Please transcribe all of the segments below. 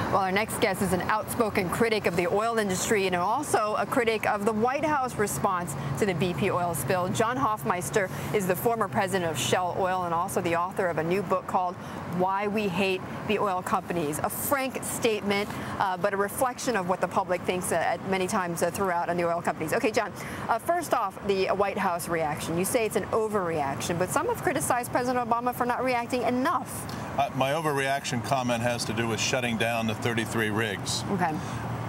Well, our next guest is an outspoken critic of the oil industry and also a critic of the White House response to the BP oil spill. John Hofmeister is the former president of Shell Oil and also the author of a new book called Why We Hate the Oil Companies. A frank statement, but a reflection of what the public thinks at many times throughout on the oil companies. Okay, John, first off, the White House reaction. You say it's an overreaction, but some have criticized President Obama for not reacting enough. My overreaction comment has to do with shutting down the 33 rigs. Okay.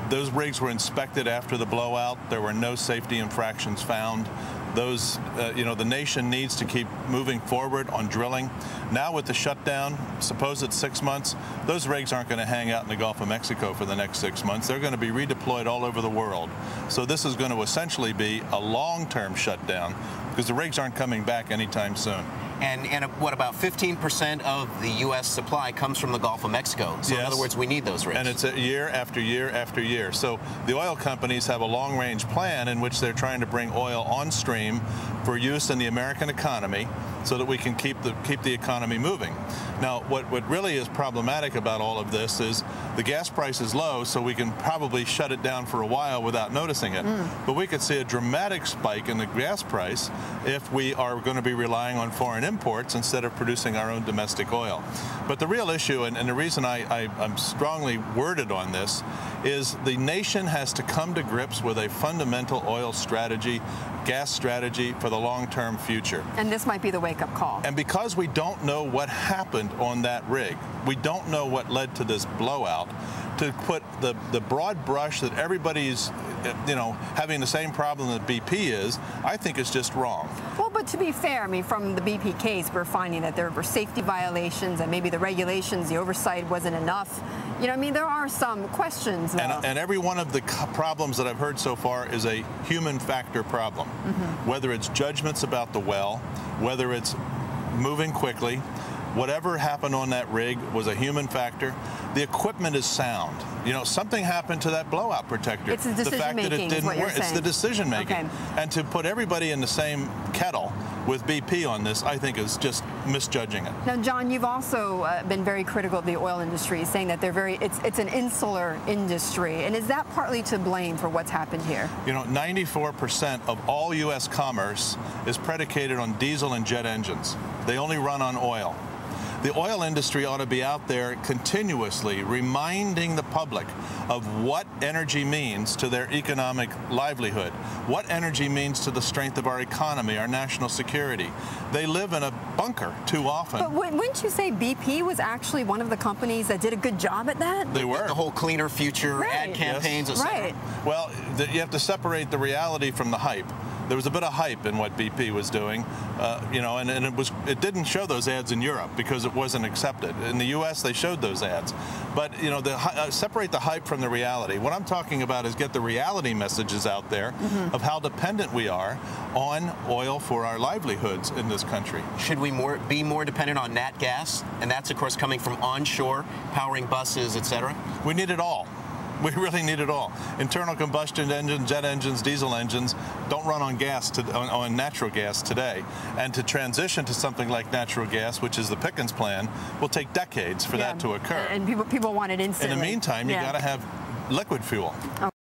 Those rigs were inspected after the blowout. There were no safety infractions found. Those, the nation needs to keep moving forward on drilling. Now with the shutdown, suppose it's 6 months, those rigs aren't going to hang out in the Gulf of Mexico for the next 6 months. They're going to be redeployed all over the world. So this is going to essentially be a long-term shutdown because the rigs aren't coming back anytime soon. And what, about 15% of the U.S. supply comes from the Gulf of Mexico. So yes. In other words, we need those rigs. And it's a year after year after year. So the oil companies have a long-range plan in which they're trying to bring oil on stream for use in the American economy so that we can keep the economy moving. Now, what really is problematic about all of this is the gas price is low, so we can probably shut it down for a while without noticing it. But we could see a dramatic spike in the gas price if we are going to be relying on foreign imports instead of producing our own domestic oil. But the real issue, and the reason I'm strongly worded on this, is the nation has to come to grips with a fundamental oil strategy, gas strategy for the long-term future. And this might be the wake-up call. And because we don't know what happened on that rig, we don't know what led to this blowout, to put the broad brush that everybody's having the same problem that BP is, I think is just wrong. Well, but to be fair, I mean, from the BP case, we're finding that there were safety violations and maybe the regulations, the oversight wasn't enough. I mean, there are some questions. And every one of the problems that I've heard so far is a human factor problem. Whether it's judgments about the well, whether it's moving quickly, whatever happened on that rig was a human factor. The equipment is sound. Something happened to that blowout protector. It's the decision making, is what you're saying. It's the decision making. Okay. And to put everybody in the same kettle with BP on this, I think is just misjudging it. Now, John, you've also been very critical of the oil industry, saying that it's an insular industry. And is that partly to blame for what's happened here? 94% of all U.S. commerce is predicated on diesel and jet engines. They only run on oil. The oil industry ought to be out there continuously reminding the public of what energy means to their economic livelihood, what energy means to the strength of our economy, our national security. They live in a bunker too often. But wouldn't you say BP was actually one of the companies that did a good job at that? They were. The whole cleaner future ad campaigns, yes. etc. Right. Well, you have to separate the reality from the hype. There was a bit of hype in what BP was doing, and it didn't show those ads in Europe because it wasn't accepted. In the U.S., they showed those ads. But, separate the hype from the reality. What I'm talking about is get the reality messages out there of how dependent we are on oil for our livelihoods in this country. Should we be more dependent on nat gas? And that's, of course, coming from onshore, powering buses, etc.? We need it all. We really need it all. Internal combustion engines, jet engines, diesel engines don't run on on natural gas today. And to transition to something like natural gas, which is the Pickens plan, will take decades for that to occur. And people want it instantly. In the meantime, you got to have liquid fuel.